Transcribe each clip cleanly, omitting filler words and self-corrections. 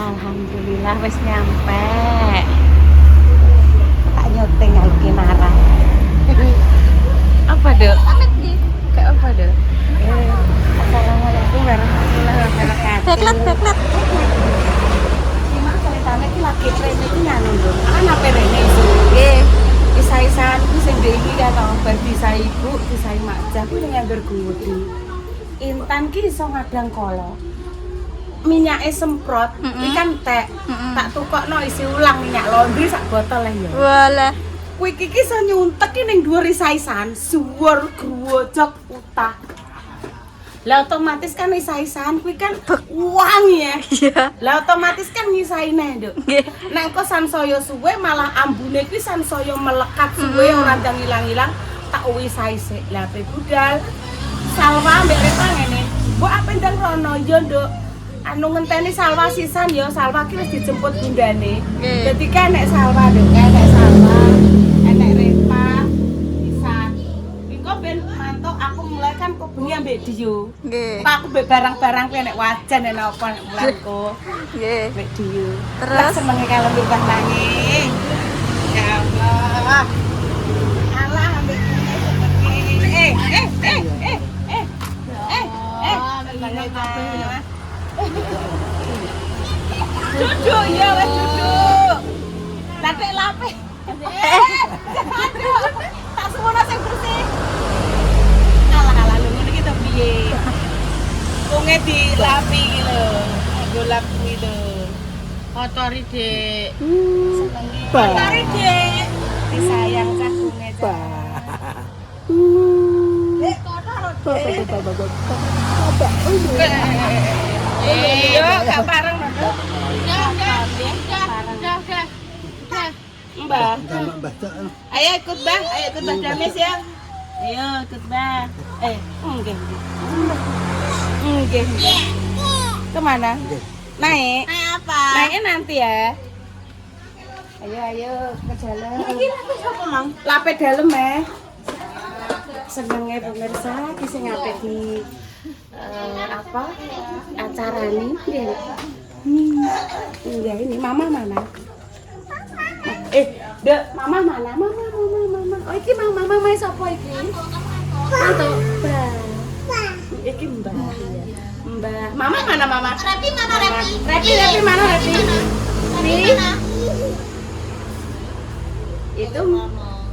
Alhamdulillah wis nyampe. Tak nyuting kalau kinara. Apa dok? Kayak apa dok? Assalamualaikum warahmatullahi wabarakatuh. Beklet. Gimana ceritanya ki lagi tren iki nyanu dong. Apa rene iso? Nggih. Isa-isan ku sing ndek iki kata bar bisa ibu, bisa makjah ku ning nganggur gudi. Intan ki iso ngadang kolo. Minyake semprot, ikan teh. Tak tukokno isi ulang minyak laundry sak botol ya. Walah. Kuwi iki iso nyuntek ki ning dhuwur isa-isan, suwur growojok utah. Lah otomatis kan isa-isan kuwi kan wangi ya. Iya. Lah otomatis kan ngisaine, Nduk. Nggih. Nek kok sansaya suwe malah ambune kuwi sansaya melekat suwe ora ndang ilang-ilang tak wisai sik. Lah pe budal. Salwa mbek Reva ngene. Mbok apa ndang rono yo, Nduk. Anu ngenteni Salwa sisan yo, Salwa ki wis dijemput bundane. Dadi kan nek Salwa, Nduk, nek Salwa, enek Reva, sisan. Iku ben mantuk aku mulai kan kok bengi ambek Dio. Nggih. Pak aku mbek barang-barang kuwi nek wajan nek apa nek mulanku. Nggih. Mbek Dio. Terus? Senenge kalau mbak nangis. Ya Allah. Allah ambek duduk ya wes duduk. Latek lape. Aduh. Tak semono sing bersih. Alah lu ngene iki to piye? Wonge dilapi iki lho. Nggo lap kuwi lho. Kotori, Dek. Kotori, Dek. Disayang cah bunge cah. Dek, kotor, Dek. Yo, gak pareng, Mbak. Mbak. Ayo ikut, Mbak. Ayo ikut Mbak Damis ya. Ayo ikut, Mbak. Nggih. Nggih. Kemana? Naik. Naik apa? Naiknya nanti ya. Ayo ke jalan. Iki lape sapa, Mang? Lape dalem senenge pemirsa ki sing apik di apa acara ini ya. Enggak ini mama mana? Dek, mama mana? Mama. Oh iki mama sapa iki? Mantu. Mbak. Iki Mbak. Mbak. Mama mana mama? Repi mana Repi? Repi mana Repi? Ini. Itu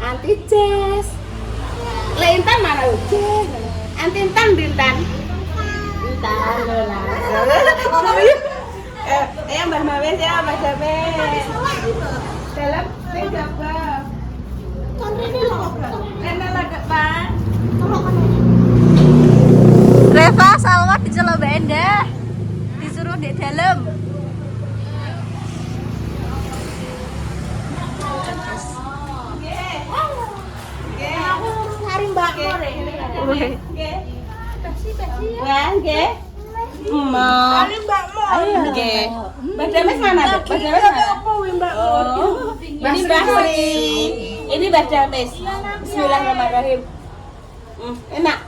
anti Jess. Le Intan mana Jess? Anti Intan Dintan. Intan lah. Mbah Mawes ya, Mbah Dames. Dalam sing jaga. Rena lagak, Pak. Reva Salwa dicelok Mbak Endah. Disuruh di dalam. Aku cari Mbak Mor. Nggih. Wah, nggih. Mbak Mor. Ayo nggih. Mbak Dames mana, Mbak? Mbak Dames mana? Mbak Mor. Ini Mbak Sri. Ini Mbak Dames. Bismillahirrahmanirrahim. Enak.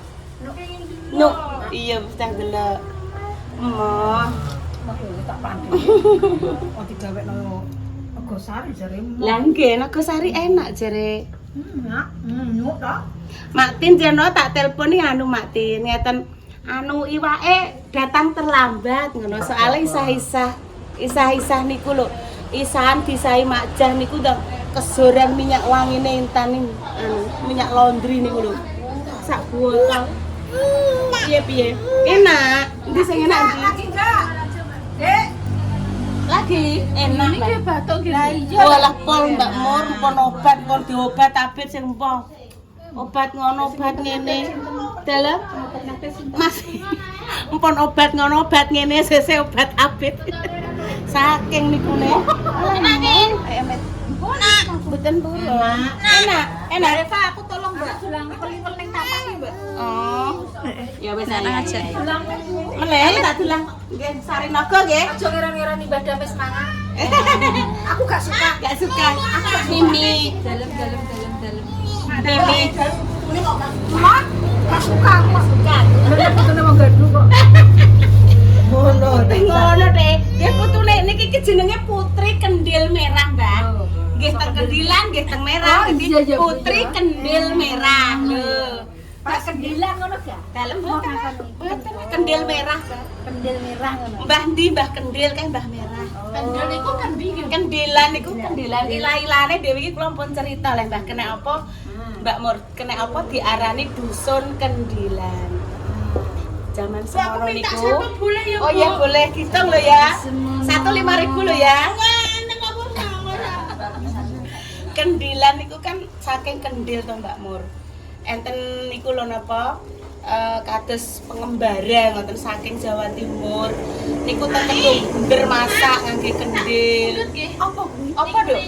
Nuk. Iya, mesti delok. Mbak. Oh digawekno Nogosari jaremu. Lah nggih, Nogosari enak jare. Nyuk to. Mak Tin jeno tak teleponi anu Mak Tin ngeten anu iwake datang terlambat ngono soalnya isah-isah niku lho isahan disai makjah niku udah kesoran minyak wangine Intan ning anu minyak laundry niku lho sak botol piye enak ndi sing enak ndi Lagi enggak? Dek, lagi enak Iki batuk gitu. lah iya walah pol Mbak Mur pon obat kon diobat abet sing empo obat ngono obat ngene dalam Mas empon obat ngono obat ngene sese obat abet saking niku ne enak mboten puru enak Reva aku tolong Mbak julang pel-pel ning tapak iki, Mbak. oh ya wis Enak aja. Julang meneh tak dulang nggih Sarinaga nggih aja ngira-ngira Mbak Dames mangan. Aku gak suka. gak suka Mimi Dalem. Mimi Ini kok gak suka, aku gak suka. Bener putune wong gaduh kok. Ngono. ngono deh ya putune niki iki jenenge Putri Kendil Merah, Mbak. Nggih teng Kendilan, nggih teng Merah. Jadi Putri Kendil Merah. Lho. Pak Kendilan ngono gak? Dalem mboten. Kendil Merah, Mbak. Kendil merah ngono. Mbah ndi Mbah Kendil kae Mbah Merah. Kendil niku kendi. Kendilan niku kendilan ilah-ilane dhewe iki kula pun cerita lek Mbah kena apa Mbak Mur kena apa diarani dusun Kendilan. Zaman semono niku. Oh iya boleh hitung lho ya. 1.500 lho ya. Kendilan niku kan saking Kendil to Mbak Mur. Enten niku lho napa? Kados pengembara ngoten saking Jawa Timur. Niku tetep bener masak ngangge kendil. Apa? Apa, Dok?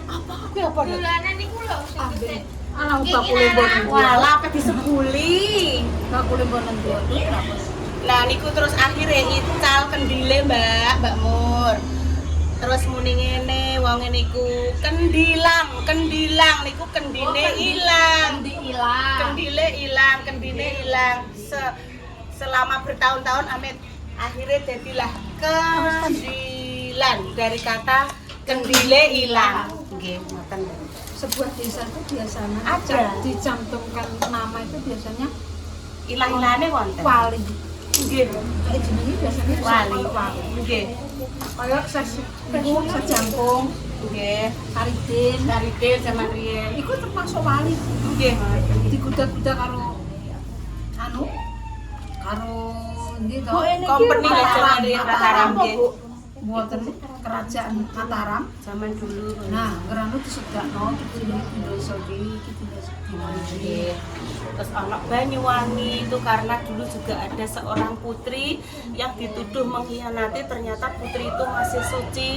Apa? Kuwi apa, Dok? Dolanan niku lho sing gede. Ana bakule bonen. Walah apa disebuli. Bakule bonen ndi. Nah niku terus akhirnya ical kendile Mbak Mur. Terus muni ngene wong niku kendilang niku kendine ilang. Kendile ilang. Selama bertahun-tahun amit akhirnya jadilah kendilan dari kata kendile ilang. Nggih, ngoten. Sebuah desa itu biasanya Ada. dicantumkan nama itu biasanya Ilang-ilane wonten. wali. Nggih. Kayak jenenge biasanya Wali. wali. Nggih. Kayak sejangkung, Nggih. Karidin. Karidin zaman riyen. Iku termasuk wali. Nggih. Diguda-guda karo karo ndi to? Company lek zaman riyen Mataram nggih. Mboten kerajaan Mataram. Zaman dulu. Nah, ngeranu disedakno jenenge Indonesia iki Nggih. Terus anak Banyuwangi itu karena dulu juga ada seorang putri yang dituduh mengkhianati, ternyata putri itu masih suci.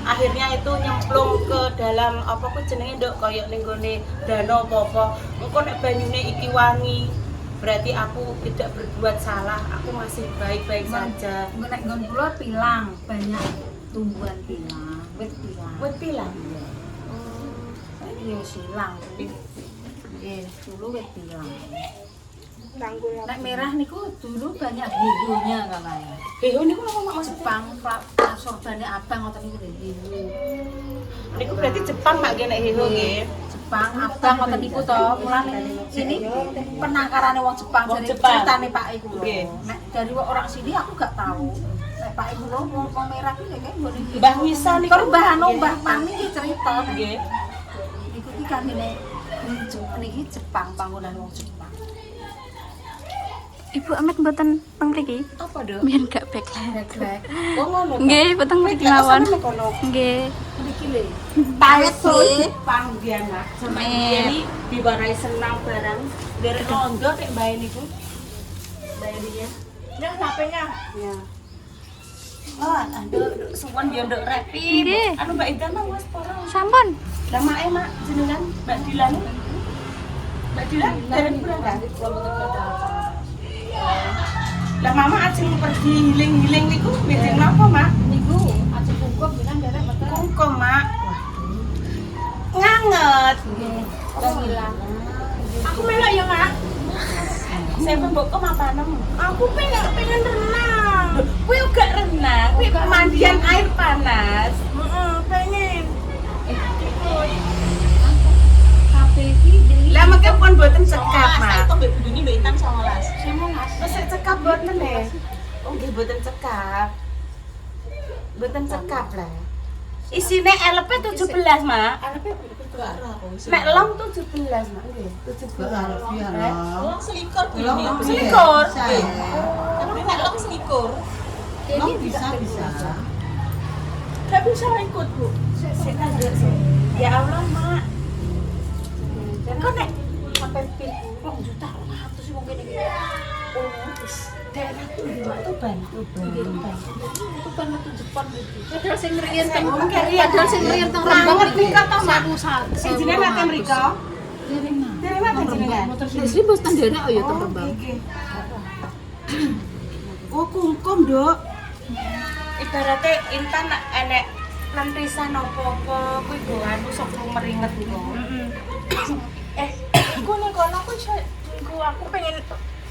Akhirnya itu nyemplung ke dalam apa ku jenenge nduk kaya ning gone danau apa-apa. Engko nek banyune iki wangi, berarti aku tidak berbuat salah, aku masih baik-baik saja. Nek nggon kula pilang, banyak tumbuhan pilang, wit pilang. Wit pilang. Saiki yo silang. Nggih. Dulu wit pilang. Nek merah niku dulu banyak higunya katanya. Heho niku apa maksudnya? Jepang, sorbannya abang ngoten niku lho higu. Niku berarti Jepang mak nek heho nggih. Jepang abang ngoten niku to. Mulane sini penangkarane wong Jepang Wong dari Jepang. ceritane Pak iku lho. Nggih. Nek dari orang sini aku gak tahu. Nek Pak iku lho wong merah ki kayak ngene. Mbah Wisa niku. Karo Mbah Anu, Mbah Mami ki cerita. Nggih. Iku ki kanggene niki Jepang, bangunan wong Jepang. Ibu Amet mboten teng mriki. Apa, Dok? Biyen gak backlight. Backlight. Oh ngono. Nggih, ibu teng mriki mawon. Nggih. Niki lho. Palsu Jepang biyen Mak. Sama Met. ini diwarai senang barang dari rondo nek bae niku. Bae dia. Nek HP-nya. Ya. Oh, aduh, suwon yo nduk repi. Nggih. Anu Mbak Intan mah wis poro. Sampun. Lah mae Mak jenengan Mbak Dilan. Mbak Dilan dari berapa? Lah mama ajeng pergi hiling-hiling niku meeting napa, Mak? Niku ajeng kungkum bilang derek mboten. Kungkum, Mak. Nganget. Wong ilang. Aku melok ya, Mak. Saya mbok kok mapanem. Aku pengen renang. Kuwi uga renang, kuwi pemandian air panas. Heeh, pengen. Kafe iki dhewe Lah mengke pun mboten cekap, Mak. Itu Mbak Buduni Mbak Intan 19. Terus sik cekap mboten e. Oh nggih mboten cekap. Mboten cekap lah. Isine LP 17, Mak. LP itu arah aku. Nek long 17, Mak. Nggih, 17. Long selikur Bu. Selikur. Tapi nek long selikur. ini bisa. Gak bisa ikut, Bu. Sik nduk sik. Ya Allah, Mak. Kok nek Sampai pil 2 juta 200 sih mungkin iki. oh wis daerah Tuban. Tuban. Itu kan metu Jepang gitu. Padahal sing ngriyen teng Padahal sing ngriyen teng Rembang Rembang mriko to, Mak. satu. Sing jenenge nate mriko. Dari mana jenengan? Jadi bos tandera oh ya teng Rembang. Oh, kungkum, Dok. Ibaratnya Intan nak enek lempisan apa-apa kuwi go anu sok meringet niku. Iku ning kono aku aku pengen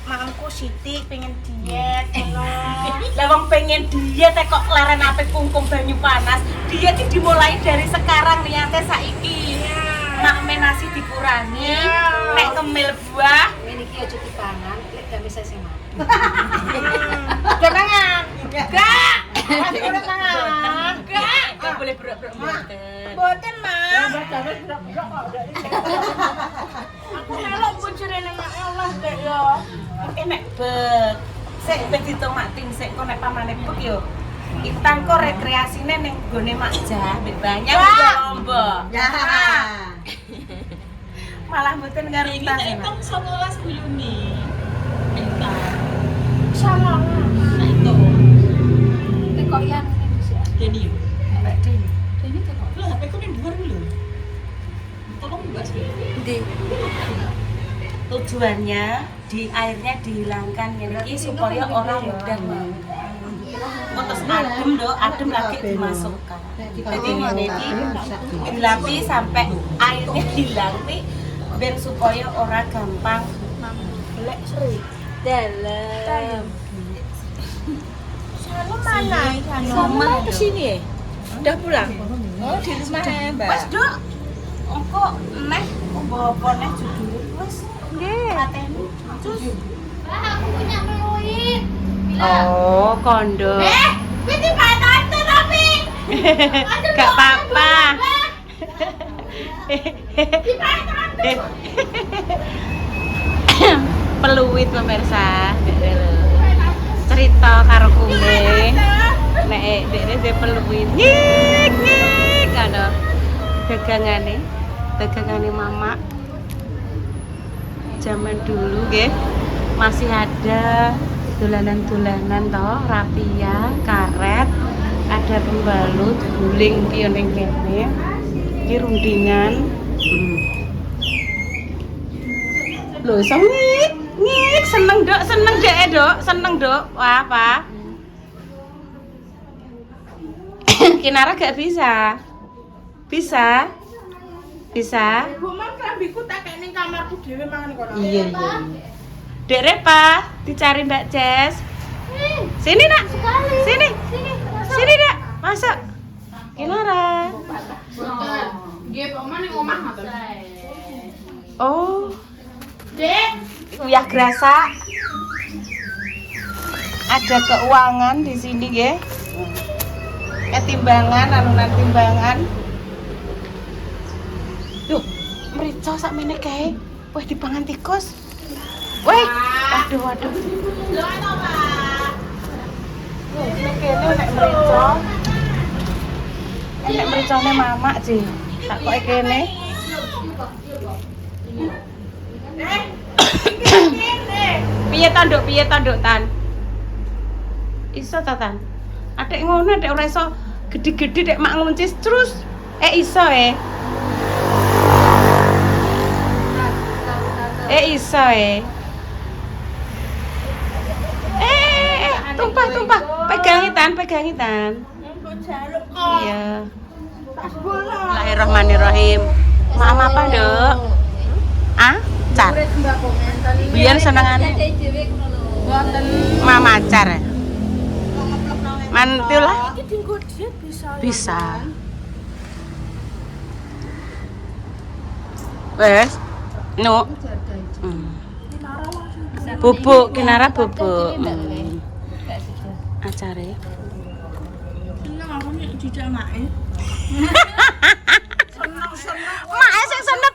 Mangku Siti pengen diet ngono. Lah wong pengen diet kok leren ape kungkum banyu panas. Diet iki dimulai dari sekarang niate saiki. Mak nasi dikurangi, nek kemil buah, Ini iki aja dipangan, lek gak bisa sing mati. kenangan. Enggak. Masih kenangan. Enggak boleh berak-berak mboten. Mboten, Mak. Aku melok bojone nang Allah dek yo. Oke nek bek. Sik ben ditomatin sik kok nek pamane bek yo. Itang kok rekreasine ning gone Mak Jah, mbek banyak uga lomba. Ya. Malah mboten ngerti. Ini tak 19 Juni. Salah. Nah itu. Tekok yang Indonesia. Deni. Mbak Din. Ini tekok. Lah HP ku ning dhuwur lho. Tolong Mbak sih. Tujuannya di airnya dihilangkan ini supaya orang mudah banget. Terus adem lagi dimasukkan. Jadi ini dilapis sampai airnya hilang nih, ben supaya orang gampang lek seru. Dalam. Sanu mana? Sama ke sini ya? Udah pulang? Oh, di rumah ya, Mbak. Mas Dok, engko neh apa neh judul wis Nggih. pateni. Aku punya peluit. Oh, kondo. Ini tante tapi. Gak apa-apa. Peluit pemirsa. Cerita karo kume. Nek dekne peluit. Nyik nyik ngono. Dagangane mama. Zaman dulu nggih masih ada dolanan-dolanan toh, rapia, karet, ada pembalut, guling ki ning kene. Iki rundingan. Lho, iso ngik, ngik, seneng Dok, seneng Dok. Wah, apa? Kinara gak bisa. Bisa? Bisa? Bu, mang klambiku tak kayak ning kamarku dhewe mangan kono. Iya. Dek Repa, dicari Mbak Jess. Sini nak, sini, sini nak, masuk. Kinara. Nggih, Pak Man ning omah ngoten. Oh, Dek, uyah grasa. Ada keuangan di sini nggih. Timbangan, alunan timbangan. Duh, merica sak meneh kae. Wah, dipangan tikus. Wih, waduh. lho ana, Pak. Ini kene nek merica. Nek mericane mamak sih. Tak kok kene. Piye to, Nduk, Tan? Iso ta, Tan? Adek ngono, adek ora iso gede-gede dek mak nguncis terus. Iso iso tumpah. Pegangi Tan. Iya. Bismillahirrahmanirrahim. Maaf apa, Nduk? Car. Biyen senengane mama car. Mantulah. Bisa. Wes. No. Bubuk, Kinara bubuk. Acare. Seneng aku nek dijak make. Mak sing senep.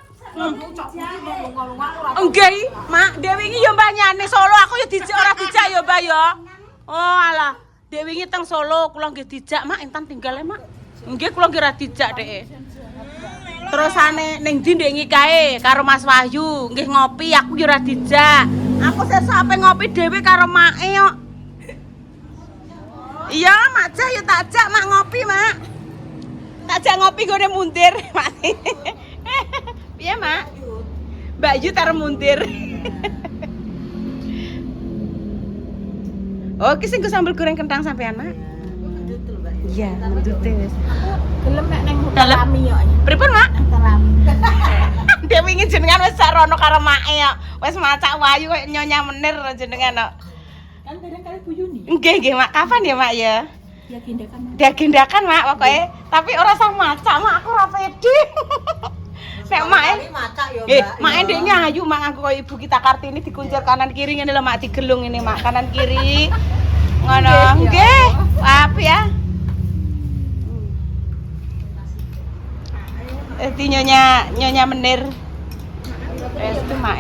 Enggak, Mak, Dewi iki yo mbanyane Solo, aku yo dijak ora dijak yo, Mbak yo. Oh, alah. Dewi iki teng Solo, kula nggih dijak, Mak, entan tinggal Mak. Nggih, kula nggih ora dijak, Dek. Terusane ning ndi ndek ngikae karo Mas Wahyu, nggih ngopi, aku yo ora dijak. Aku sesuk ape ngopi dhewe karo Mak yo. Iya, Mak Jah yo tak jak Mak ngopi, Mak. Tak jak ngopi gone muntir, Mak. Piye, Mak? Mbak Yu taruh muntir. Oh, ki sing sambel goreng kentang sampean, Mak? Iya, mendut wis. Gelem nek ning Dalam. Lami yo. Pripun, Mak? Lami. Dia wingi jenengan wis sarono karo make kok. Wis macak wayu kok Nyonya Menir jenengan kok. Kan kadang kali Bu Yuni. Nggih, Mak. Kapan ya, Mak ya? Ya gindakan. Diagendakan, Mak, pokoknya. Tapi ora usah macak, Mak. Aku ora pede. Nek Mak Mak ndeknya ayu Mak nganggo koyo Ibu kita Kartini dikuncir kanan kiri ngene lho Mak digelung ini Mak kanan kiri. Ngono. Nggih. Apik ya. Nyonya Menir. Itu Mak.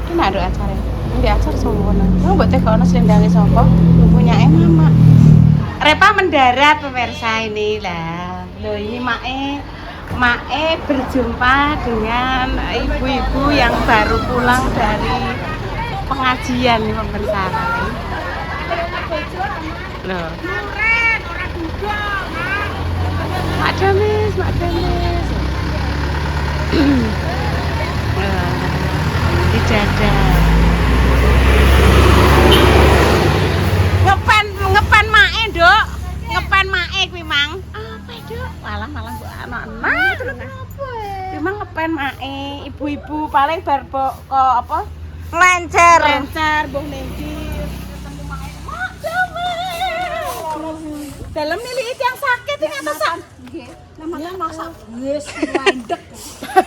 Ini ada acara. Ini acara semua. Mau buat teh kono selendangnya sapa? Punya Mama. Repa mendarat pemirsa ini lah. Loh ini Mae berjumpa dengan ibu-ibu yang baru pulang dari pengajian nih pemirsa. Loh. Mak Damis. Dijaga. Ngepen Mae, Nduk. Ngepen Mae kuwi, Mang. Apa, Nduk? Malah mbok anak-anak terus apa? Memang ngepen Mae, ibu-ibu paling bar kok apa? Lencer, mbok nengki ketemu Mae. Mak, dalam nilai yang sakit ini atas nggih. Namanya masak. Wis mandek.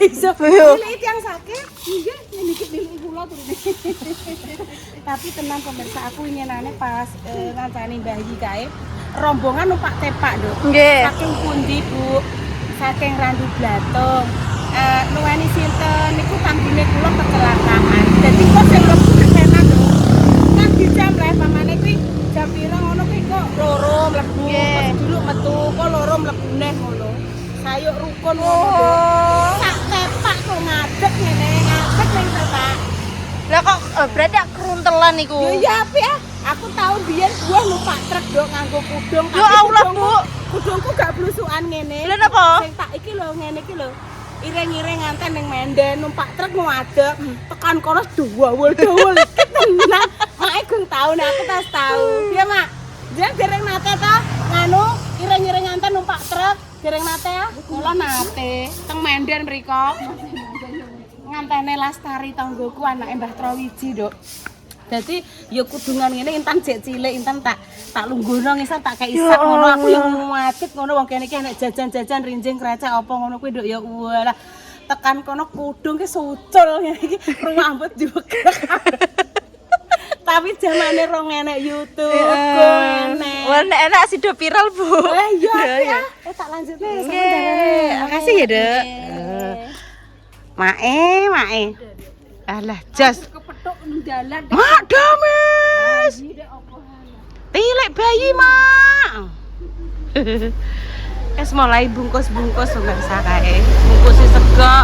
Iso nilai yang sakit. Nggih, nilai kula turune. Tapi tenang pemirsa, aku nyenane pas ngancani bayi kae rombongan numpak tepak, Nduk. Nggih. Saking pundi, Bu? Saking Randu Blatung. Nuwani sinten niku tanggine kula kecelakaan. Dadi kok sing mlebu kesenan, Nduk. Kan dijam lah pamane kuwi jam pira ngono kuwi kok loro mlebu. Terus dulu metu kok loro mlebu neh ngono. Sayuk rukun ngono. Sak tepak kok ngadeg ngene, ngadeg ning tepak. Lah kok berarti keruntelan niku. Ya apik ya. Aku tahu biyen gua numpak truk Nduk nganggo kudung. Ya Allah, Bu. Kudungku gak blusukan ngene. Lha napa? Sing tak iki lho ngene iki lho. Iring-iring nganten ning Menden numpak truk ngadeg. Tekan kono dawul tenan. Mak gung tau nek aku tas tahu. Ya, Mak. Jeneng dereng nate ta nganu iring-iring nganten numpak truk. Dereng nate ya? Kula nate teng Menden mriko. Ngantene Lastari tanggoku anake Mbah Trawiji, Nduk. Dadi ya kudungan ngene Intan jek cilik Intan tak lungguhno ngisor tak kei isak ngono aku ya nguatit ngono wong kene iki nek jajan-jajan rinjing krecek apa ngono kuwi Nduk ya walah tekan kono kudung ki sucul ngene iki rambut diwegrek. Tapi zamane rong enek YouTube go enek. Wah nek enak sido viral, Bu. Iya. Tak lanjut nih sama jalannya. Makasih ya, Dek. Mae. Alah, jas. Kepethuk ndalan. Mak Damis. Tilik bayi, Mak. Wis mulai bungkus-bungkus pemirsa kae. Bungkusi sego.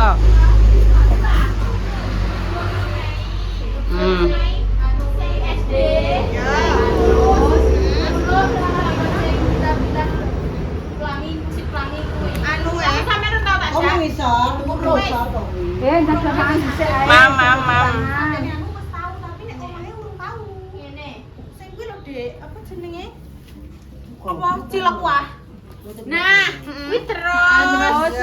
Mam. Apa cilok wah? Nah, kuwi terus.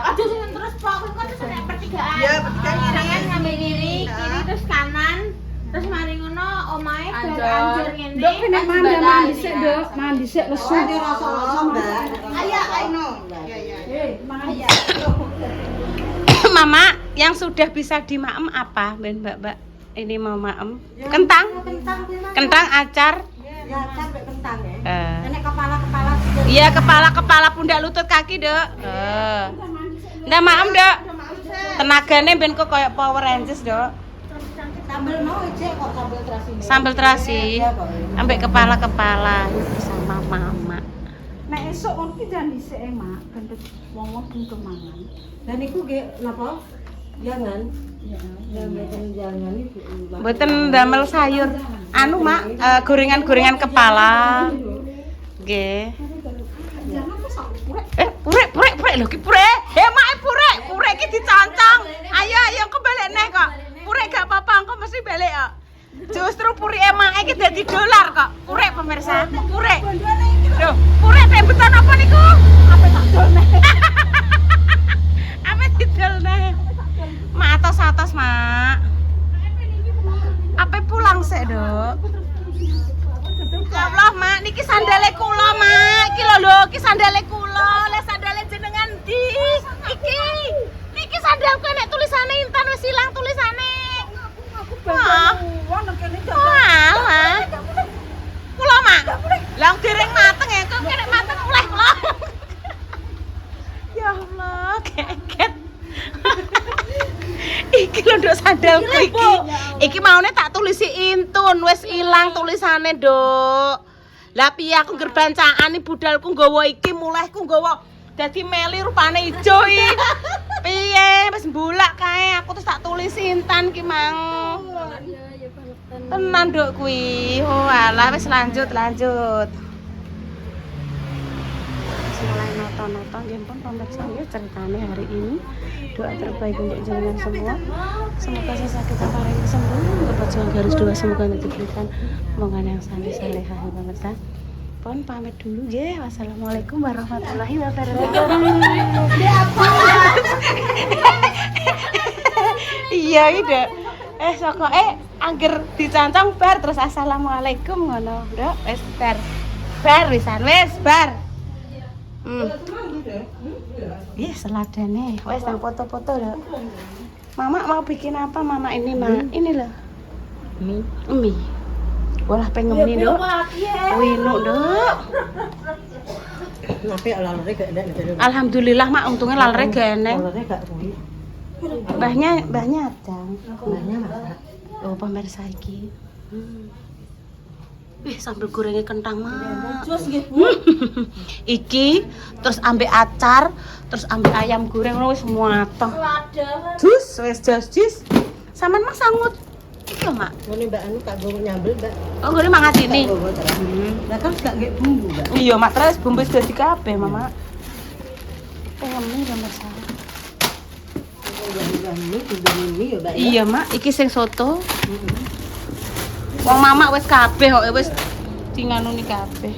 Aduh sing terus pokok kok terus nek pertigaan. Ya, pertigaan kanan ngambil kiri terus kanan. Terus mari ngono omahe anjur ngene. Nduk nek mandi sik, Nduk. Mandi sik lesu. Ayo, ayo. Ya. Mama, yang sudah bisa dimaem apa, Ben Mbak? Ini mau maem. Kentang. Kentang acar. Ya, sampai kentang ya. Ini kepala-kepala. Iya, kepala pundak lutut kaki, Dek. Ndak maem, Dek. Tenagane ben kok koyo Power Rangers, Dek. Sambel mau aja kok sambel terasi. Sambal terasi. Ambek kepala-kepala bersama Mama. Nek esuk ngono ki jan dhisik Mak, gendut wong-wong sing kemangan. Dan iku nggih napa? Jangan. Ya, jangan iki. Mboten damel sayur. Anu, Mak, gorengan-gorengan kepala. Nggih. Purek lho ki purek. Mak purek ki diconcong. Ayo kebalik neh kok. Purek gak apa-apa, engko mesti balik kok. Justru purike mak iki dadi dolar kok. Purek pemirsa, purek. Aduh, purek kayak beton apa niku? Apa tak dolne? Apa didolne? Mak atos-atos, Mak. Apa pulang sih, Dok? Ya Allah, Mak, niki sandale kula, Mak. Iki lho, iki sandale kula. Lah sandale jenengan ndi? Niki sandalku nek tulisane Intan wis ilang tulisane. Wah. Walah. Kula, Mak. Lah dereng mateng ya, kok nek mateng oleh kula. Ya Allah, keket. Iki lho nduk sandalku iki. Iki maune tak tulisi Intun, wis ilang tulisane, Nduk. Lah piye aku ngger bancaan budalku nggawa iki, mulehku nggawa dadi meli rupane ijo iki. Piye wis mbulak kae, aku terus tak tulisi Intan ki mang. Tenan Nduk kuwi. Oh alah wis lanjut. Mulai nonton nggih pun pemirsa ya ceritanya hari ini. Doa terbaik untuk jenengan semua. Semoga sesak kita paling sembuh. Kebajikan garis doa semoga diberikan omongan yang sandi salehah ya pemirsa. Pon pamit dulu nggih. Wassalamualaikum warahmatullahi wabarakatuh. Iya ide. Soko angger dicancang bar terus assalamualaikum ngono, Nduk. Wis bar. Bar wisan wis bar. Iya seladane. Wes yang foto-foto loh. Mama mau bikin apa? Mama ini ini loh. Mie. Walah pengen mie Dok. Wino Dok. Tapi lalare gak ada. Alhamdulillah Mak untungnya lalare gene. Lalare gak kuwi. Mbahnya ada. Mbahnya masak. Oh pemirsa iki. Sambil gorengnya kentang Mak. Iki terus ambek acar, terus ambek ayam goreng wis mateng. Jus, wis jus. Saman Mak sangut. Iki lho Mak. Ngene Mbak anu tak gowo nyambel, Mbak. Oh, gone mangan ini. Lah kan gak nggih bumbu, Mbak. Iya, Mak, terus bumbu wis dadi kabeh, Mama. Pengen mie gambar saya. Ini ya, Mbak. Iya, Mak, iki sing soto. Wong Mama wis kabeh kok wis dinganuni kabeh.